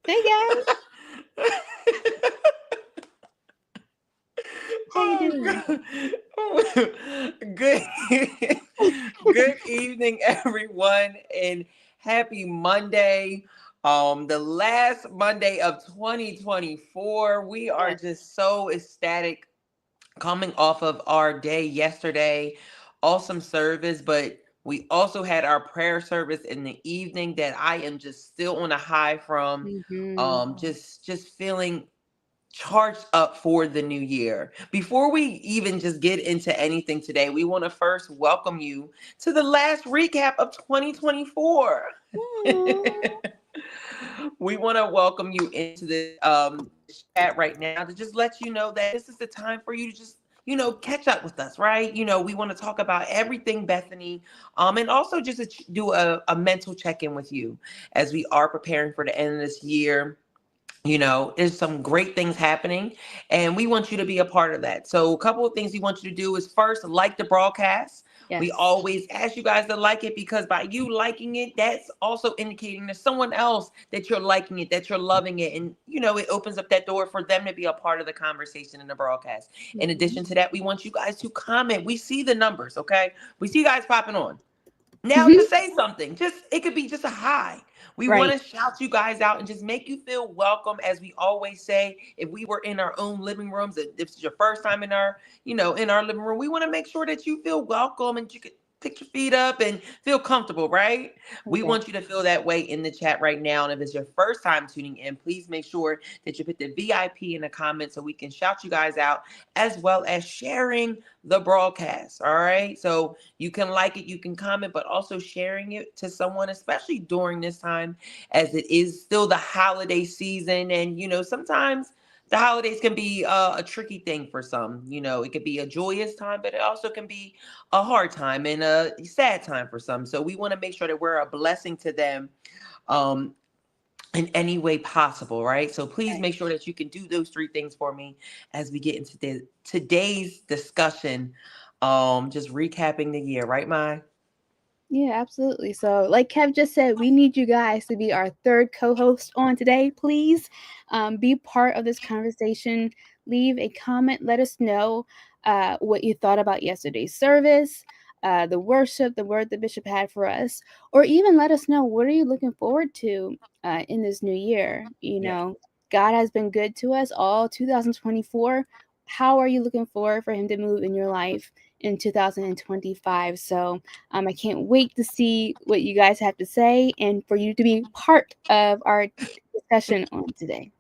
Hey guys, how you Oh, doing? God. Oh, good, good evening, everyone, and happy Monday. The last Monday of 2024. We are Yeah. just so ecstatic coming off of our day yesterday. Awesome service, but we also had our prayer service in the evening that I am just still on a high from. Mm-hmm. Just feeling charged up for the new year. Before we even just get into anything today, we want to first welcome you to the last recap of 2024. We want to welcome you into this chat right now to just let you know that this is the time for you to just catch up with us, right? We want to talk about everything Bethany, and also just to do a mental check-in with you as we are preparing for the end of this year. There's some great things happening, and we want you to be a part of that. So, a couple of things we want you to do is first, like the broadcast. We Yes. always ask you guys to like it because by you liking it, that's also indicating to someone else that you're liking it, that you're loving it. And, it opens up that door for them to be a part of the conversation in the broadcast. In Mm-hmm. addition to that, we want you guys to comment. We see the numbers, okay? We see you guys popping on. Now, just say something. It could be just a hi. We want Right. to shout you guys out and just make you feel welcome. As we always say, if we were in our own living rooms, if this is your first time in our living room, we want to make sure that you feel welcome and you could pick your feet up and feel comfortable, right? We Okay. want you to feel that way in the chat right now. And if it's your first time tuning in, please make sure that you put the VIP in the comments so we can shout you guys out, as well as sharing the broadcast. All right. So you can like it, you can comment, but also sharing it to someone, especially during this time, as it is still the holiday season. And, sometimes the holidays can be a tricky thing for some. It could be a joyous time, but it also can be a hard time and a sad time for some. So we want to make sure that we're a blessing to them. Um, in any way possible, right? So please Right. make sure that you can do those three things for me as we get into today's discussion. Just recapping the year, right, Mai? Yeah, absolutely. So, like Kev just said, we need you guys to be our third co-host on today. Please, be part of this conversation. Leave a comment. Let us know what you thought about yesterday's service, the worship, the word the bishop had for us, or even let us know what are you looking forward to in this new year. Yes. God has been good to us all 2024. How are you looking forward for Him to move in your life in 2025? So I can't wait to see what you guys have to say and for you to be part of our discussion on today.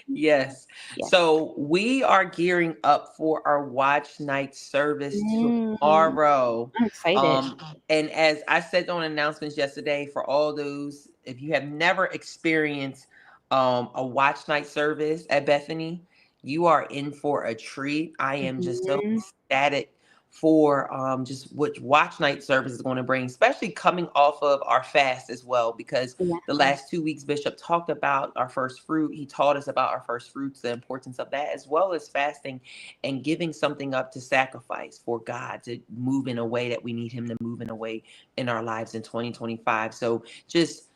Yes. Yes. So we are gearing up for our watch night service Mm, tomorrow. I'm excited. Um, and as I said on announcements yesterday, for all those, if you have never experienced a watch night service at Bethany, you are in for a treat. I am just so Mhm. ecstatic for just what watch night service is going to bring, especially coming off of our fast as well, because Yeah. the last 2 weeks, Bishop talked about our first fruit. He taught us about our first fruits, the importance of that, as well as fasting and giving something up to sacrifice for God to move in a way that we need Him to move in a way in our lives in 2025. So just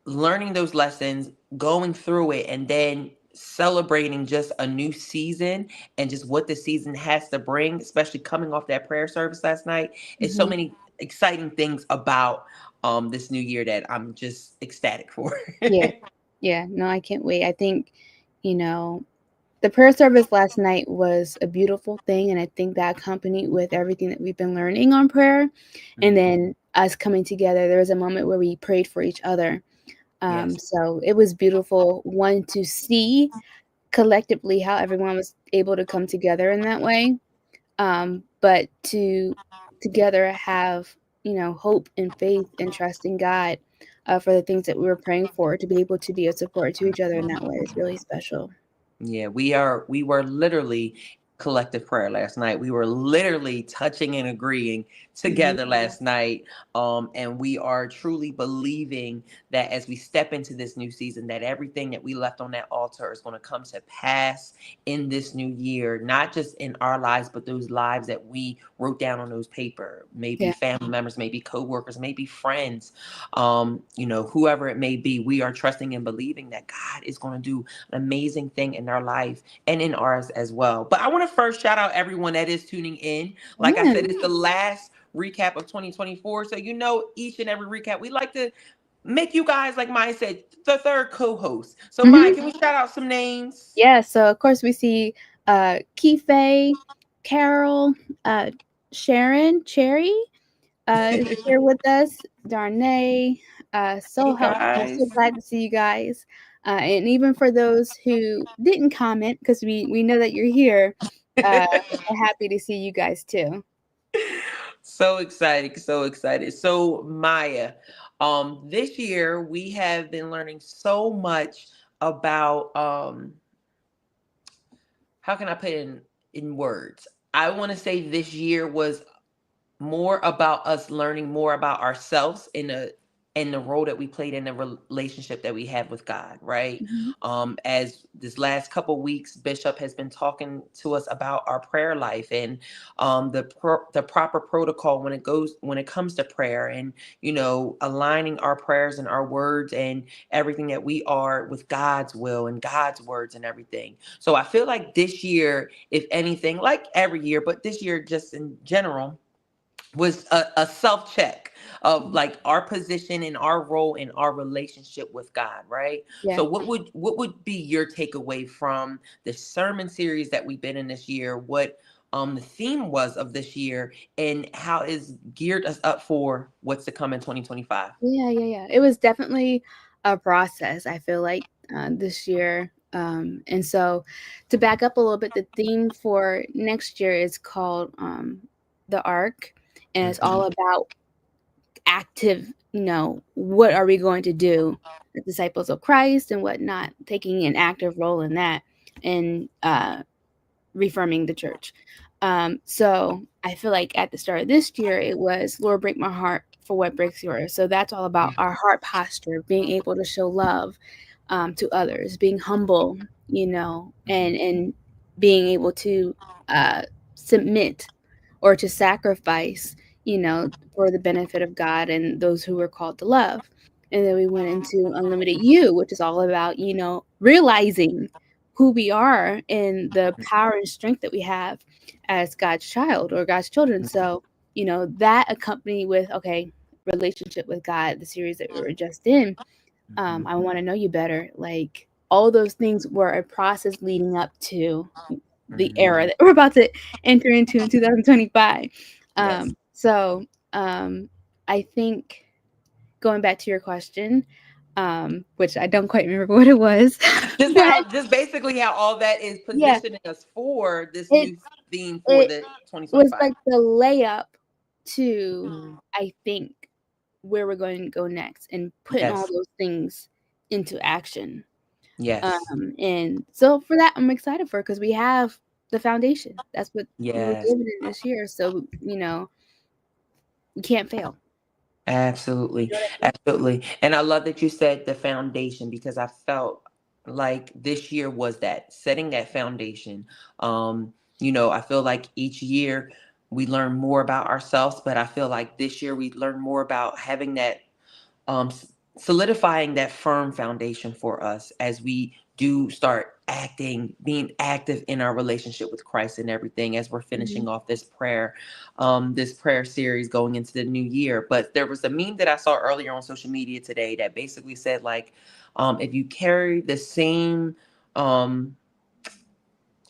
learning those lessons, going through it, and then celebrating just a new season and just what the season has to bring, especially coming off that prayer service last night. It's so Hmm. many exciting things about this new year that I'm just ecstatic for. Yeah. Yeah. No, I can't wait. I think, you know, the prayer service last night was a beautiful thing. And I think that accompanied with everything that we've been learning on prayer. And Mhm. then us coming together, there was a moment where we prayed for each other. Yes. So it was beautiful, one, to see collectively how everyone was able to come together in that way, but to together have hope and faith and trust in God for the things that we were praying for, to be able to be a support to each other in that way is really special. Yeah, we were literally collective prayer last night. We were literally touching and agreeing together last night. And we are truly believing that as we step into this new season, that everything that we left on that altar is going to come to pass in this new year, not just in our lives, but those lives that we wrote down on those paper, maybe Yeah. family members, maybe co-workers, maybe friends, whoever it may be. We are trusting and believing that God is going to do an amazing thing in our life and in ours as well. But I want to first shout out everyone that is tuning in. Like I Yeah. said, it's the last recap of 2024. So, each and every recap, we like to make you guys, like Maya said, the third co-host. So, Maya, can we shout out some names? Yeah. So of course we see Kifei, Carol, Sharon, Cherry, here with us, Darnay. So Hey, helpful. So guys. glad to see you guys. And even for those who didn't comment, because we know that you're here, we're happy to see you guys too. So excited, so excited. So Maya, this year we have been learning so much about how can I put it in words? I want to say this year was more about us learning more about ourselves in the role that we played in the relationship that we have with God, right? Mhm. As this last couple weeks, Bishop has been talking to us about our prayer life and the proper protocol when it comes to prayer, and aligning our prayers and our words and everything that we are with God's will and God's words and everything. So I feel like this year, if anything, like every year, but this year just in general, was a self check of like our position and our role in our relationship with God, right? Yeah. So what would be your takeaway from the sermon series that we've been in this year? What the theme was of this year, and how is geared us up for what's to come in 2025? Yeah. It was definitely a process, I feel like, this year. And so to back up a little bit, the theme for next year is called the Ark, and it's all Mhm. about active, what are we going to do as disciples of Christ and whatnot, taking an active role in that and reforming the church. So I feel like at the start of this year, it was, Lord, break my heart for what breaks yours. So that's all about our heart posture, being able to show love to others, being humble, and being able to submit or to sacrifice, for the benefit of God and those who were called to love. And then we went into Unlimited You, which is all about, realizing who we are and the power and strength that we have as God's child or God's children. So, that accompanied with, okay, relationship with God, the series that we were just in, I want to know you better. Like, all those things were a process leading up to the era that we're about to enter into in 2025. Yes. So I think, going back to your question, which I don't quite remember what it was, but Just basically how all that is yeah, positioning us for this it new theme for it the was 2025. like the layup to, Mm. I think, where we're going to go next and putting all Yes. those things into action. Yes. And so for that, I'm excited for, because we have the foundation. That's what we were Yes. given in this year. So, we can't fail. Absolutely. You know what I mean? Absolutely. And I love that you said the foundation, because I felt like this year was that setting that foundation. I feel like each year we learn more about ourselves, but I feel like this year we learn more about having that solidifying that firm foundation for us as we do start being active in our relationship with Christ and everything, as we're Mhm. finishing off this prayer series going into the new year. But there was a meme that I saw earlier on social media today that basically said, like, if you carry the same um,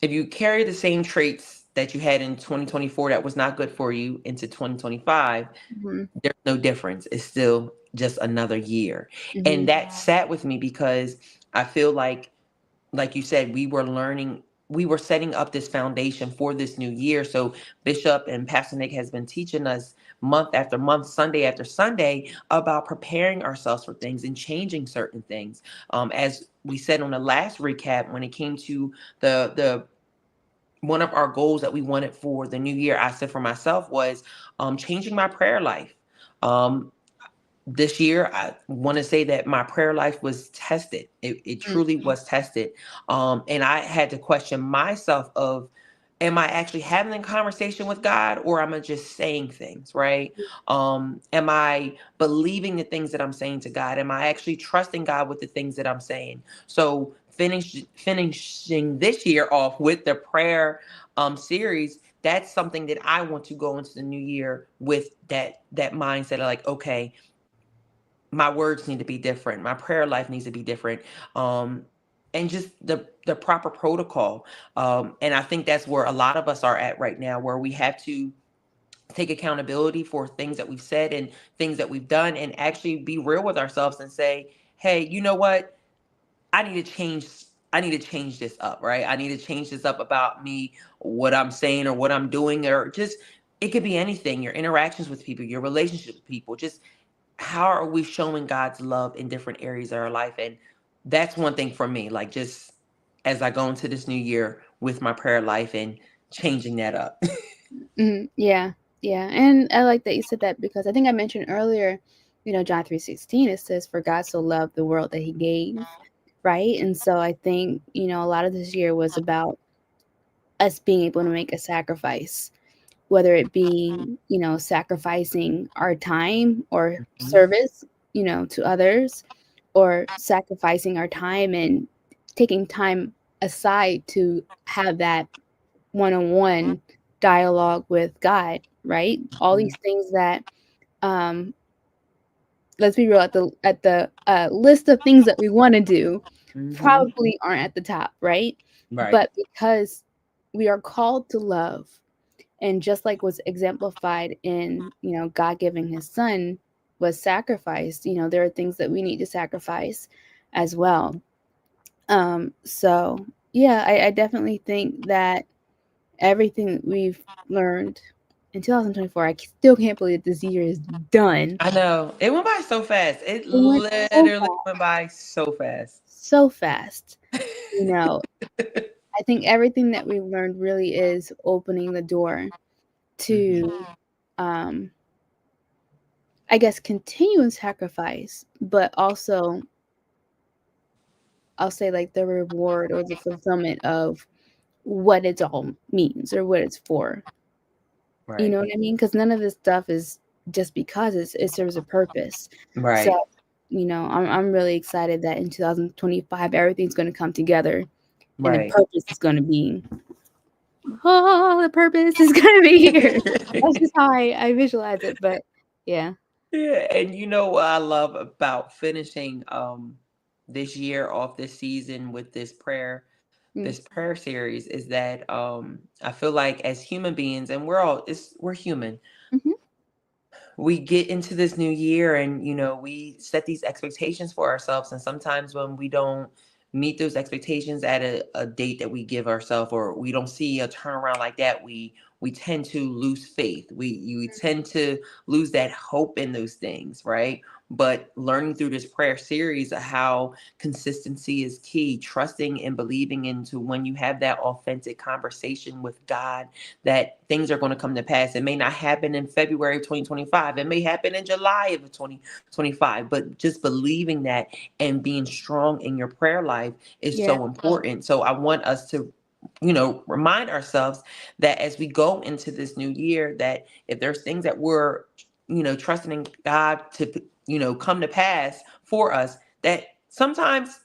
if you carry the same traits that you had in 2024 that was not good for you into 2025, Mhm. there's no difference. It's still just another year. And Mhm. that sat with me because I feel like you said, we were setting up this foundation for this new year. So Bishop and Pastor Nick has been teaching us month after month, Sunday after Sunday, about preparing ourselves for things and changing certain things. As we said on the last recap, when it came to the one of our goals that we wanted for the new year, I said for myself, was changing my prayer life. Um, this year, I want to say that my prayer life was tested. It Mm, truly was tested. And I had to question myself of, am I actually having a conversation with God, or am I just saying things, right? Am I believing the things that I'm saying to God? Am I actually trusting God with the things that I'm saying? So finishing this year off with the prayer series, that's something that I want to go into the new year with, that mindset of like, okay, my words need to be different, my prayer life needs to be different, and just the proper protocol. And I think that's where a lot of us are at right now, where we have to take accountability for things that we've said and things that we've done, and actually be real with ourselves and say, hey, you know what, I need to change. I need to change this up, right? I need to change this up about me, what I'm saying or what I'm doing, or just, it could be anything, your interactions with people, your relationship with people, just how are we showing God's love in different areas of our life? And that's one thing for me, like, just as I go into this new year with my prayer life and changing that up. yeah, yeah. And I like that you said that, because I think I mentioned earlier, John 3:16, it says, "For God so loved the world that he gave," right? And so I think, a lot of this year was about us being able to make a sacrifice, whether it be, sacrificing our time or Mhm. service, to others, or sacrificing our time and taking time aside to have that one-on-one dialogue with God, right? All Mhm. these things that, um, let's be real, at the list of things that we want to do, Mhm. probably aren't at the top, right? Right. But because we are called to love, and just like was exemplified in, God giving his son was sacrificed, there are things that we need to sacrifice as well. So yeah, I definitely think that everything that we've learned in 2024, I still can't believe this year is done. I know. It went by so fast. It It went so literally fast, went by so fast. so fast. You know, I think everything that we've learned really is opening the door Mhm. to, um, I guess, continuing sacrifice, but also I'll say like the reward or the fulfillment of what it all means or what it's for. You Right. know what I mean? Because none of this stuff is just because it serves a purpose. So, Right. I'm really excited that in 2025 everything's going to come together, and the Right. purpose is going to be, oh, the purpose is going to be here. That's just how I visualize it. But yeah. Yeah, and you know what I love about finishing this year off, this season with Mm, this prayer series, is that I feel like as human beings, and we're human, mhm, we get into this new year, and we set these expectations for ourselves, and sometimes when we don't meet those expectations at a date that we give ourselves, or we don't see a turnaround like that, we tend to lose faith, we tend to lose that hope in those things, right? But learning through this prayer series of how consistency is key, trusting and believing into, when you have that authentic conversation with God, that things are going to come to pass. It may not happen in February of 2025. It may happen in July of 2025. But just believing that and being strong in your prayer life is yeah. so important. So I want us to, remind ourselves that as we go into this new year, that if there's things that we're, trusting in God to, come to pass for us, that sometimes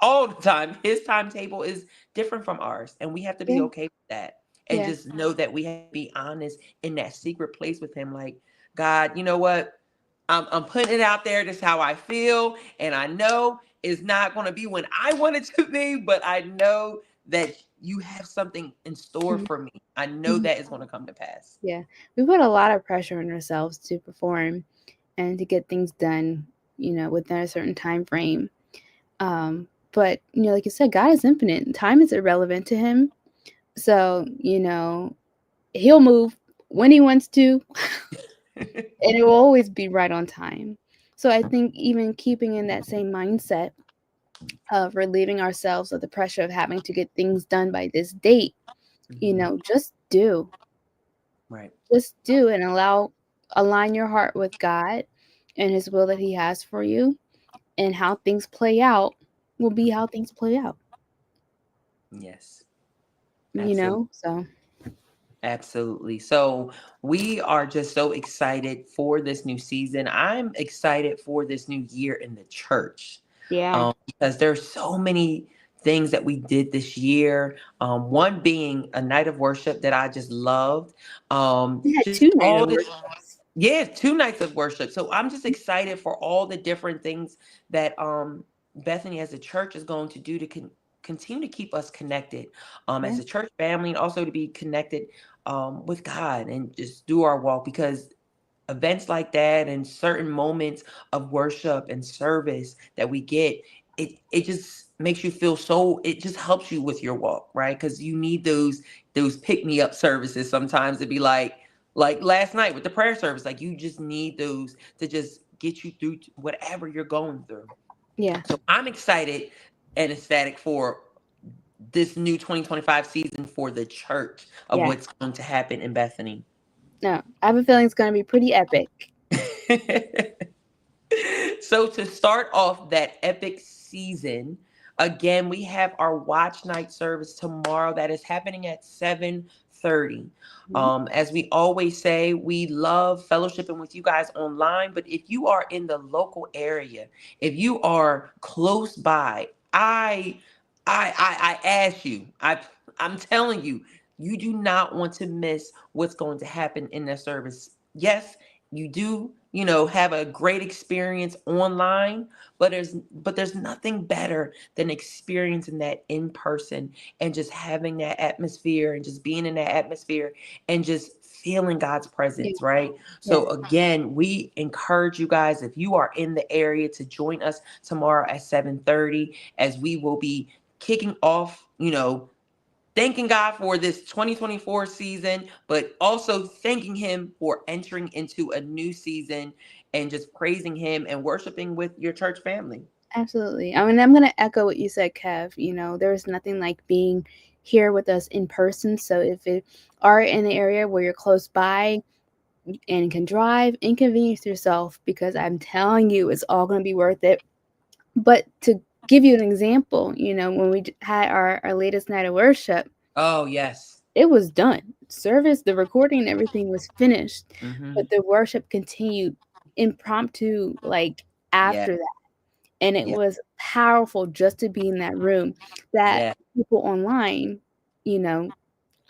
all the time, his timetable is different from ours. And we have to be Yeah. okay with that, and Yeah. just know that we have to be honest in that secret place with him. Like, God, you know what? I'm putting it out there. This is how I feel. And I know it's not going to be when I want it to be, but I know that you have something in store Mhm, for me. I know mhm. that it's going to come to pass. Yeah. We put a lot of pressure on ourselves to perform and to get things done, within a certain time frame. But like you said, God is infinite. Time is irrelevant to him. So, he'll move when he wants to, and it will always be right on time. So I think even keeping in that same mindset of relieving ourselves of the pressure of having to get things done by this date, just do. Right. Just do and align your heart with God and his will that he has for you, and how things play out will be how things play out. Yes. Absolutely. So Absolutely. So we are just so excited for this new season. I'm excited for this new year in the church. yeah. Because there's so many things that we did this year. One being a night of worship that I just loved. We had Just two night all of this, worships. yeah, 2 nights of worship. So I'm just excited for all the different things that Bethany as a church is going to do to continue to keep us connected Yeah. as a church family, and also to be connected with God and just do our walk, because events like that and certain moments of worship and service that we get, it just makes you feel so, it just helps you with your walk, right? Because you need those pick me up services sometimes to be like last night with the prayer service, like you just need those to just get you through whatever you're going through. Yeah. So I'm excited and ecstatic for this new 2025 season for the church of Yeah. what's going to happen in Bethany. No, I have a feeling it's going to be pretty epic. So to start off that epic season, again, we have our watch night service tomorrow that is happening at 7:30. As we always say, we love fellowshipping with you guys online, but if you are in the local area, if you are close by, I ask you, I'm telling you, you do not want to miss what's going to happen in that service. Yes, you do, have a great experience online, but there's nothing better than experiencing that in person and just having that atmosphere and just being in that atmosphere and just feeling God's Yeah. presence, right? Yeah. So again, we encourage you guys, if you are in the area, to join us tomorrow at 7:30, as we will be kicking off, thanking God for this 2024 season, but also thanking him for entering into a new season, and just praising him and worshiping with your church family. Absolutely. I mean, I'm going to echo what you said, Kev. There's nothing like being here with us in person. So if you are in the area where you're close by and can drive, inconvenience yourself, because I'm telling you, it's all going to be worth it. But to give you an example, when we had our latest night of worship, Oh, yes. it was done. Service, the recording and everything was finished, Mm-hmm. but the worship continued impromptu, like Yeah. after that. And it Yeah. was powerful just to be in that room, that Yeah. people online, you know,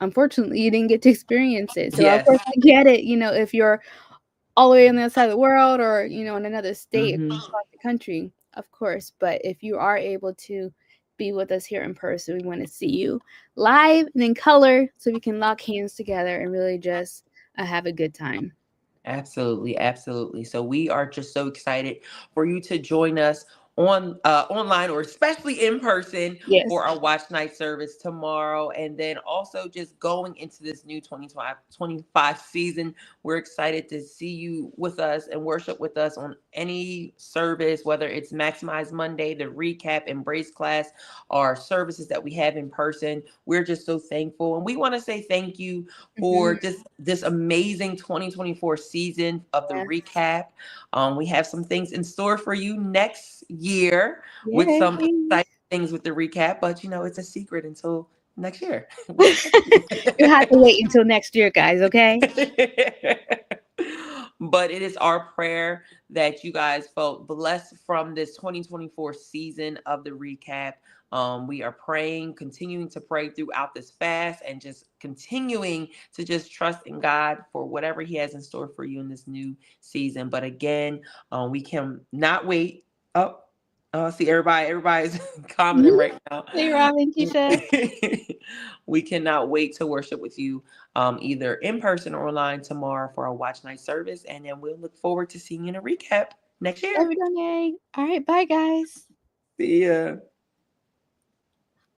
unfortunately, you didn't get to experience it. So, of Yes. course, I get it, if you're all the way on the other side of the world, or, in another state Mm-hmm. across the country, of course. But if you are able to be with us here in person, we want to see you live and in color so we can lock hands together and really just have a good time. Absolutely, absolutely. So we are just so excited for you to join us online, or especially in person, Yes. for our watch night service tomorrow. And then also just going into this new 2025 season, we're excited to see you with us and worship with us on any service, whether it's Maximize Monday, the recap, embrace class, or services that we have in person. We're just so thankful. And we want to say thank you for Mhm. just this amazing 2024 season of the Yeah. recap. We have some things in store for you next year with Yeah. some Please. exciting things with the recap, but it's a secret until next year. You have to wait until next year, guys, okay? But it is our prayer that you guys felt blessed from this 2024 season of the recap. We are praying, continuing to pray throughout this fast, and just continuing to just trust in God for whatever He has in store for you in this new season. But again, we can not wait. Oh, see, everybody's commenting Mhm. right now. Hey, Robin, Keisha. We cannot wait to worship with you, either in person or online tomorrow for our watch night service. And then we'll look forward to seeing you in a recap next year. Every day. All right, bye, guys. See ya.